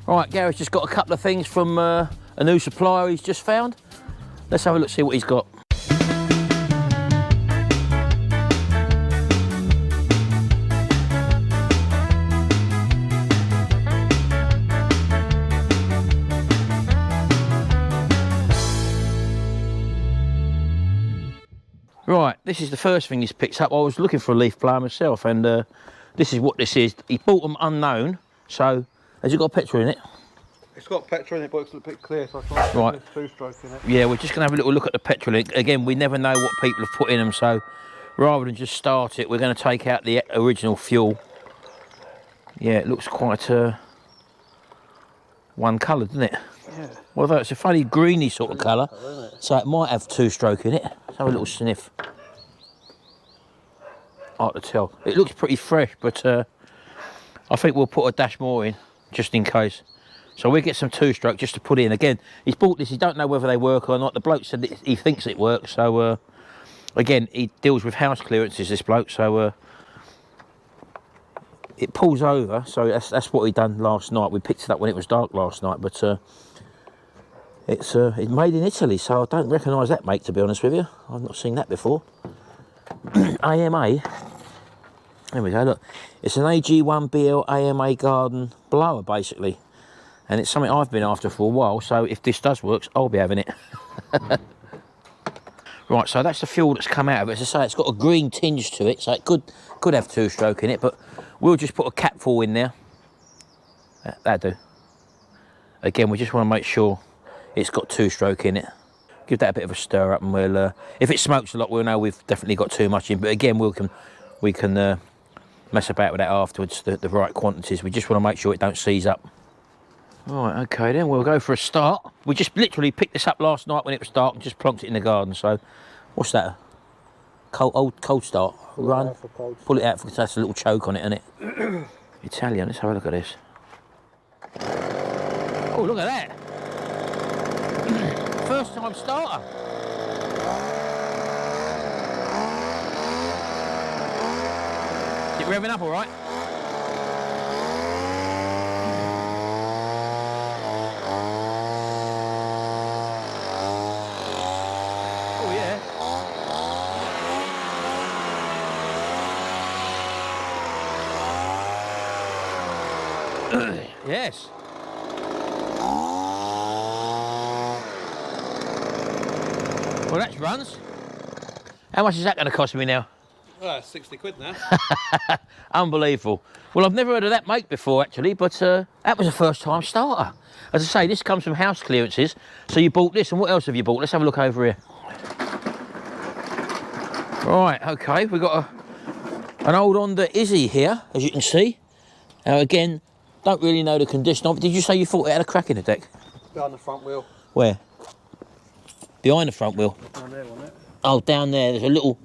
Right, Gary's just got a couple of things from a new supplier he's just found. Let's have a look, see what he's got. Right, this is the first thing he's picked up. I was looking for a leaf blower myself, and this is what this is. He bought them unknown, so has it got petrol in it? It's got petrol in it, but it's a bit clear, so I can't put a two-stroke in it. Yeah, we're just going to have a little look at the petrol. Again, we never know what people have put in them, so rather than just start it, we're going to take out the original fuel. Yeah, it looks quite one-coloured, doesn't it? Yeah. Although it's a funny greeny sort of colour, so it might have two-stroke in it. Let's have a little sniff. Hard to tell. It looks pretty fresh, but I think we'll put a dash more in, just in case. So we'll get some two-stroke just to put in. Again, he's bought this, he don't know whether they work or not. The bloke said that he thinks it works, so again, he deals with house clearances, this bloke, so it pulls over, so that's what he done last night. We picked it up when it was dark last night, but it's made in Italy, so I don't recognise that make, to be honest with you. I've not seen that before. AMA, there we go, look. It's an AG1BL AMA garden blower, basically. And it's something I've been after for a while, so if this does work, I'll be having it. Right, so that's the fuel that's come out of it. As I say, it's got a green tinge to it, so it could have two-stroke in it, but we'll just put a capful in there. That'll do. Again, we just want to make sure it's got two-stroke in it. Give that a bit of a stir up, and we'll, if it smokes a lot, we'll know we've definitely got too much in. But again, we can mess about with that afterwards, the right quantities. We just want to make sure it don't seize up. Right, okay then, we'll go for a start. We just literally picked this up last night when it was dark and just plonked it in the garden, so what's that? Cold start. Run. Pull it out because that's a little choke on it, isn't it? Italian, let's have a look at this. Oh, look at that. First time starter. Is it revving up all right? Yes. Well, that runs. How much is that going to cost me now? Well, 60 quid now. Unbelievable. Well, I've never heard of that make before, actually, but that was a first-time starter. As I say, this comes from house clearances, so you bought this, and what else have you bought? Let's have a look over here. Right, OK, we've got an old Honda Izy here, as you can see. Now, again, don't really know the condition of it. Did you say you thought it had a crack in the deck? Behind the front wheel. Where? Behind the front wheel? Down there, wasn't it? Oh, down there. There's a little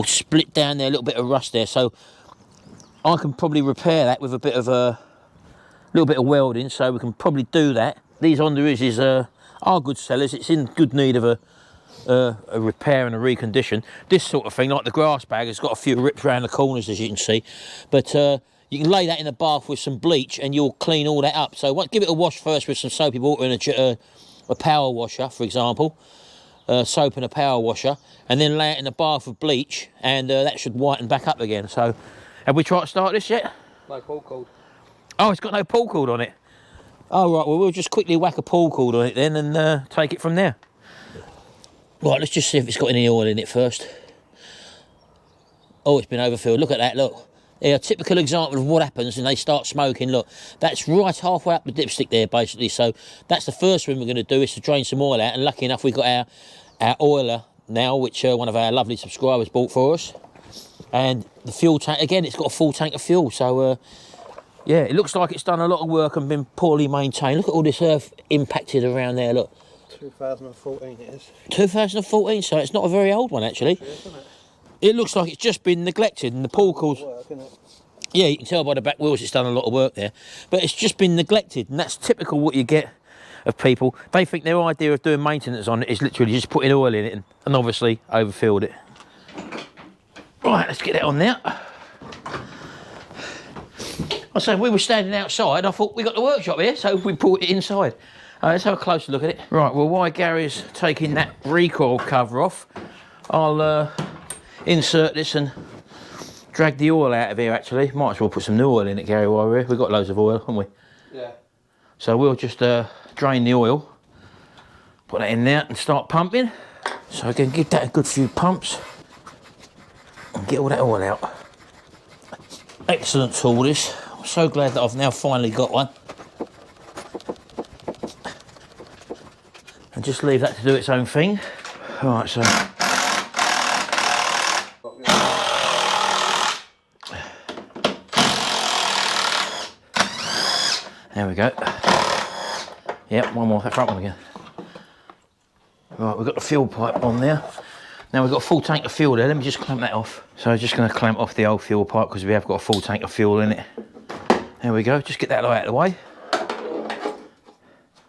split down there, a little bit of rust there. So I can probably repair that with a little bit of welding. So we can probably do that. These Honda Izys are good sellers. It's in good need of a repair and a recondition. This sort of thing, like the grass bag, has got a few rips around the corners, as you can see. But you can lay that in the bath with some bleach and you'll clean all that up. So give it a wash first with some soapy water and a power washer, for example. Soap and a power washer, and then lay it in the bath with bleach, and that should whiten back up again. So, have we tried to start this yet? No pull cord. Oh, it's got no pull cord on it. Oh, right, well, we'll just quickly whack a pull cord on it then and take it from there. Right, let's just see if it's got any oil in it first. Oh, it's been overfilled. Look at that, look. Yeah, a typical example of what happens when they start smoking. Look, that's right halfway up the dipstick there, basically. So that's the first thing we're going to do, is to drain some oil out. And lucky enough, we've got our oiler now, which one of our lovely subscribers bought for us. And the fuel tank, again, it's got a full tank of fuel. So, yeah, it looks like it's done a lot of work and been poorly maintained. Look at all this earth impacted around there, look. 2014 it is. 2014, so it's not a very old one, actually. Isn't it? It looks like it's just been neglected, and the pull cords... Yeah, you can tell by the back wheels it's done a lot of work there. But it's just been neglected, and that's typical what you get of people. They think their idea of doing maintenance on it is literally just putting oil in it and obviously overfilled it. Right, let's get that on there. I said we were standing outside. I thought we got the workshop here, so we brought it inside. Let's have a closer look at it. Right, well, while Gary's taking that recoil cover off, I'll insert this and drag the oil out of here, actually. Might as well put some new oil in it, Gary, while we're here. We've got loads of oil, haven't we? Yeah. So we'll just drain the oil, put that in there and start pumping. So again, give that a good few pumps and get all that oil out. Excellent tool, this. I'm so glad that I've now finally got one. And just leave that to do its own thing. All right, so. There we go. Yep, one more, that front one again. Right, we've got the fuel pipe on there. Now we've got a full tank of fuel there. Let me just clamp that off. So I'm just going to clamp off the old fuel pipe because we have got a full tank of fuel in it. There we go. Just get that out of the way.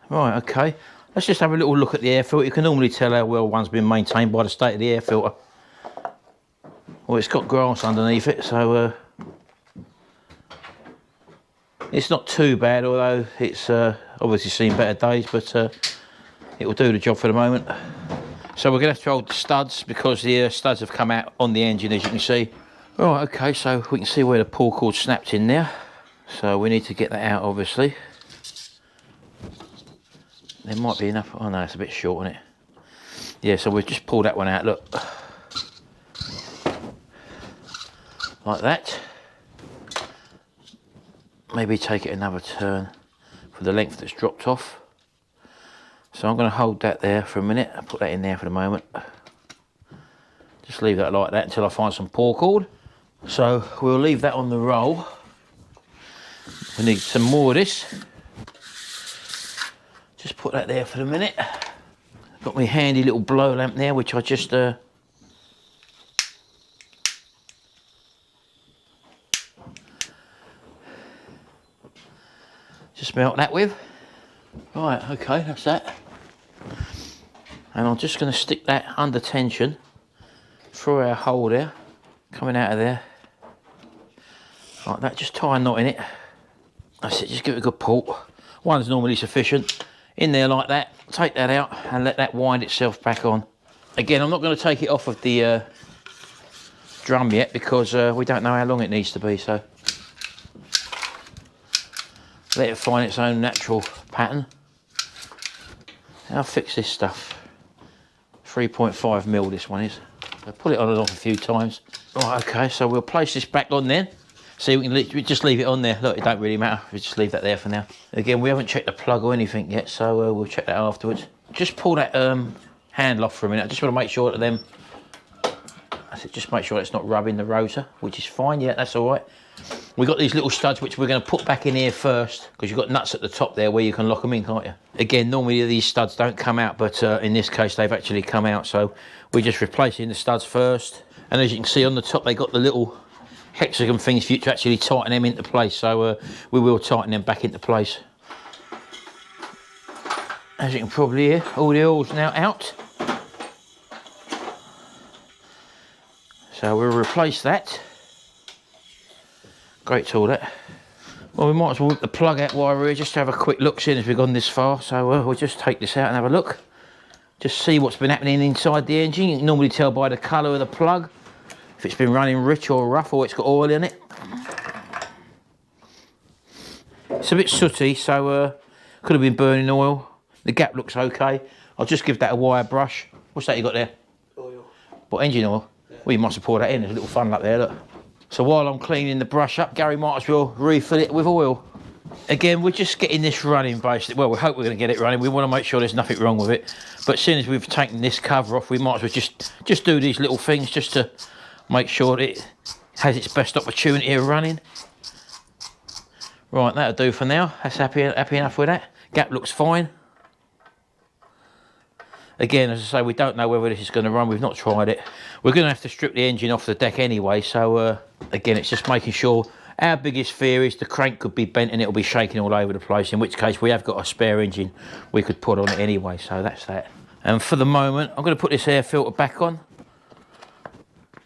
Right, okay. Let's just have a little look at the air filter. You can normally tell how well one's been maintained by the state of the air filter. Well, it's got grass underneath it, so it's not too bad, although it's obviously seen better days, but it will do the job for the moment. So we're going to have to hold the studs because the studs have come out on the engine, as you can see. Right, okay, so we can see where the pull cord snapped in there. So we need to get that out, obviously. There might be enough. Oh no, it's a bit short on it. Yeah, so we've just pulled that one out, look. Like that. Maybe take it another turn for the length that's dropped off. So I'm going to hold that there for a minute. I'll put that in there for the moment. Just leave that like that until I find some pull cord. So we'll leave that on the roll. We need some more of this. Just put that there for the minute. Got my handy little blow lamp there, which I just melt that with. Right, okay, that's that. And I'm just going to stick that under tension through our hole there, coming out of there. Like that, just tie a knot in it. That's it, just give it a good pull. One's normally sufficient. In there like that, take that out and let that wind itself back on. Again, I'm not going to take it off of the drum yet because we don't know how long it needs to be, so let it find its own natural pattern. I'll fix this stuff. 3.5mm this one is. So put it on and off a few times. Right, okay, so we'll place this back on then. See, we can just leave it on there. Look, it don't really matter. We just leave that there for now. Again, we haven't checked the plug or anything yet, so we'll check that afterwards. Just pull that handle off for a minute. I just want to make sure that that's it, just make sure it's not rubbing the rotor, which is fine. Yeah, that's all right. We've got these little studs which we're going to put back in here first because you've got nuts at the top there where you can lock them in, can't you? Again, normally these studs don't come out, but in this case they've actually come out, so we're just replacing the studs first. And as you can see on the top, they got the little hexagon things for you to actually tighten them into place, so we will tighten them back into place. As you can probably hear, all the oil's now out. So we'll replace that. Great tool, that. Well, we might as well whip the plug out while we're here just to have a quick look, seeing as we've gone this far. So we'll just take this out and have a look. Just see what's been happening inside the engine. You can normally tell by the colour of the plug if it's been running rich or rough or it's got oil in it. It's a bit sooty, so could have been burning oil. The gap looks okay. I'll just give that a wire brush. What's that you got there? Oil. What, engine oil? Yeah. Well, you must have poured that in. There's a little funnel up there, look. So while I'm cleaning the brush up, Gary might as well refill it with oil. Again, we're just getting this running basically. Well, we hope we're going to get it running. We want to make sure there's nothing wrong with it. But as soon as we've taken this cover off, we might as well just do these little things just to make sure that it has its best opportunity of running. Right, that'll do for now. That's happy enough with that. Gap looks fine. Again, as I say, we don't know whether this is going to run. We've not tried it. We're going to have to strip the engine off the deck anyway. So, again, it's just making sure. Our biggest fear is the crank could be bent and it'll be shaking all over the place, in which case we have got a spare engine we could put on it anyway. So that's that. And for the moment, I'm going to put this air filter back on.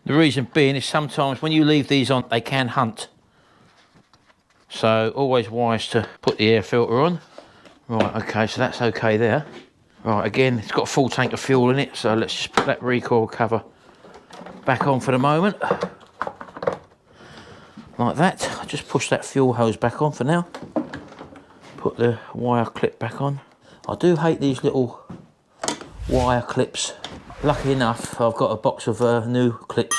The reason being is sometimes when you leave these on, they can hunt. So always wise to put the air filter on. Right, okay, so that's okay there. Right, again, it's got a full tank of fuel in it, so let's just put that recoil cover back on for the moment. Like that. I'll just push that fuel hose back on for now. Put the wire clip back on. I do hate these little wire clips. Lucky enough, I've got a box of new clips,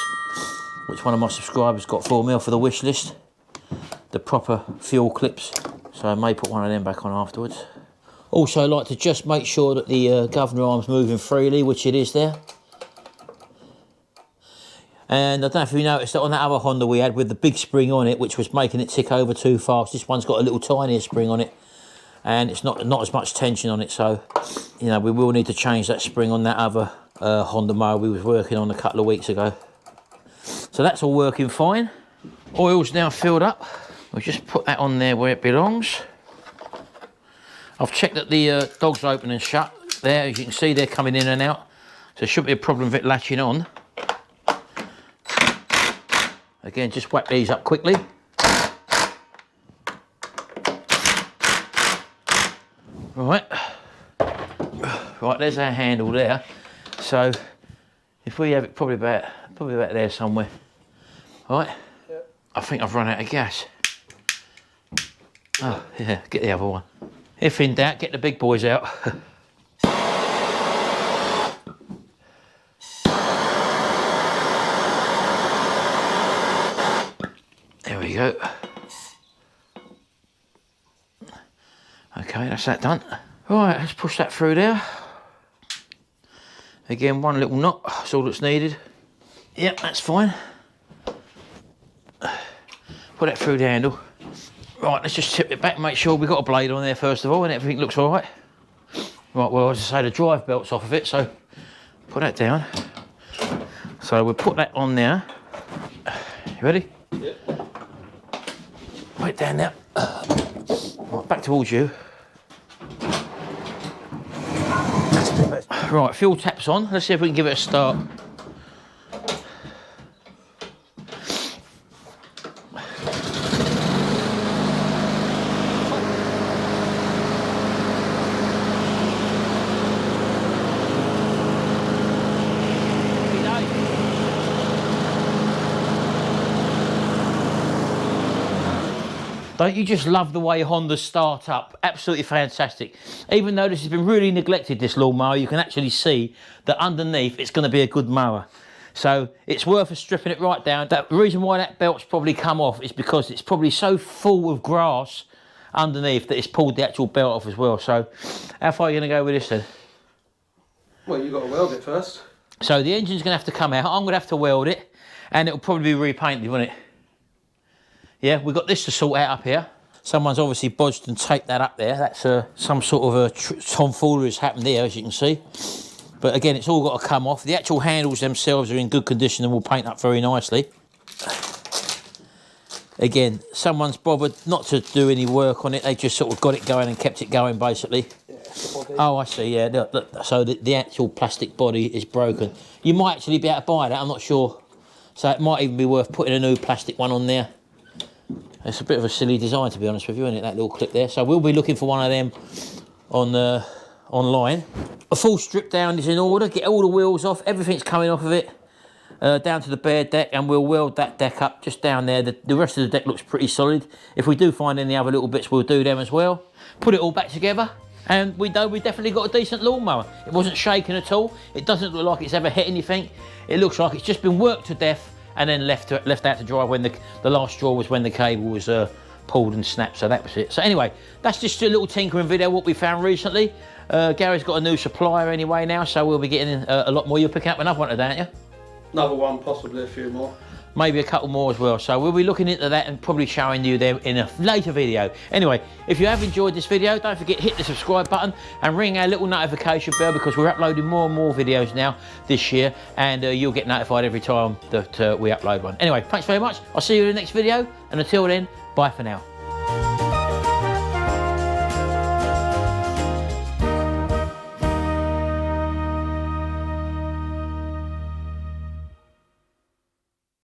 which one of my subscribers got for me off of the wish list. The proper fuel clips. So I may put one of them back on afterwards. Also, I like to just make sure that the governor arm's moving freely, which it is there. And I don't know if you noticed that on that other Honda we had with the big spring on it, which was making it tick over too fast. This one's got a little tinier spring on it, and it's not as much tension on it. So, you know, we will need to change that spring on that other Honda mower we was working on a couple of weeks ago. So that's all working fine. Oil's now filled up. We'll just put that on there where it belongs. I've checked that the dogs open and shut there. As you can see, they're coming in and out. So there shouldn't be a problem with it latching on. Again, just whack these up quickly. Right. Right, there's our handle there. So if we have it probably about there somewhere. Right. Yep. I think I've run out of gas. Oh, yeah, get the other one. If in doubt, get the big boys out. There we go. Okay, that's that done. Right, let's push that through there. Again, one little knot, that's all that's needed. Yep, that's fine. Put that through the handle. Right, let's just tip it back and make sure we've got a blade on there first of all and everything looks all right. Right, well, as I say, the drive belt's off of it, so put that down. So we'll put that on there. You ready? Yep. Put it down there. Right, back towards you. Right, fuel tap's on. Let's see if we can give it a start. Don't you just love the way Hondas start up? Absolutely fantastic. Even though this has been really neglected, this lawnmower, you can actually see that underneath it's going to be a good mower. So it's worth us stripping it right down. The reason why that belt's probably come off is because it's probably so full of grass underneath that it's pulled the actual belt off as well. So how far are you going to go with this then? Well, you've got to weld it first. So the engine's going to have to come out. I'm going to have to weld it, and it'll probably be repainted, won't it? Yeah, we've got this to sort out up here. Someone's obviously bodged and taped that up there. That's some sort of a tomfoolery has happened there, as you can see. But again, it's all got to come off. The actual handles themselves are in good condition and will paint up very nicely. Again, someone's bothered not to do any work on it. They just sort of got it going and kept it going, basically. Yeah, oh, I see, yeah. Look, so the actual plastic body is broken. You might actually be able to buy that, I'm not sure. So it might even be worth putting a new plastic one on there. It's a bit of a silly design, to be honest with you, isn't it, that little clip there? So we'll be looking for one of them on online. A full strip down is in order. Get all the wheels off. Everything's coming off of it. Down to the bare deck, and we'll weld that deck up just down there. The rest of the deck looks pretty solid. If we do find any other little bits, we'll do them as well. Put it all back together, and we know we definitely got a decent lawnmower. It wasn't shaking at all. It doesn't look like it's ever hit anything. It looks like it's just been worked to death and then left out to dry when the last straw was when the cable was pulled and snapped. So that was it. So anyway, that's just a little tinkering video what we found recently. Gary's got a new supplier anyway now, so we'll be getting a lot more. You'll pick up another one today, aren't you? Another one, possibly a few more. Maybe a couple more as well. So we'll be looking into that and probably showing you them in a later video. Anyway, if you have enjoyed this video, don't forget hit the subscribe button and ring our little notification bell, because we're uploading more and more videos now this year, and you'll get notified every time that we upload one. Anyway, thanks very much. I'll see you in the next video, and until then, bye for now.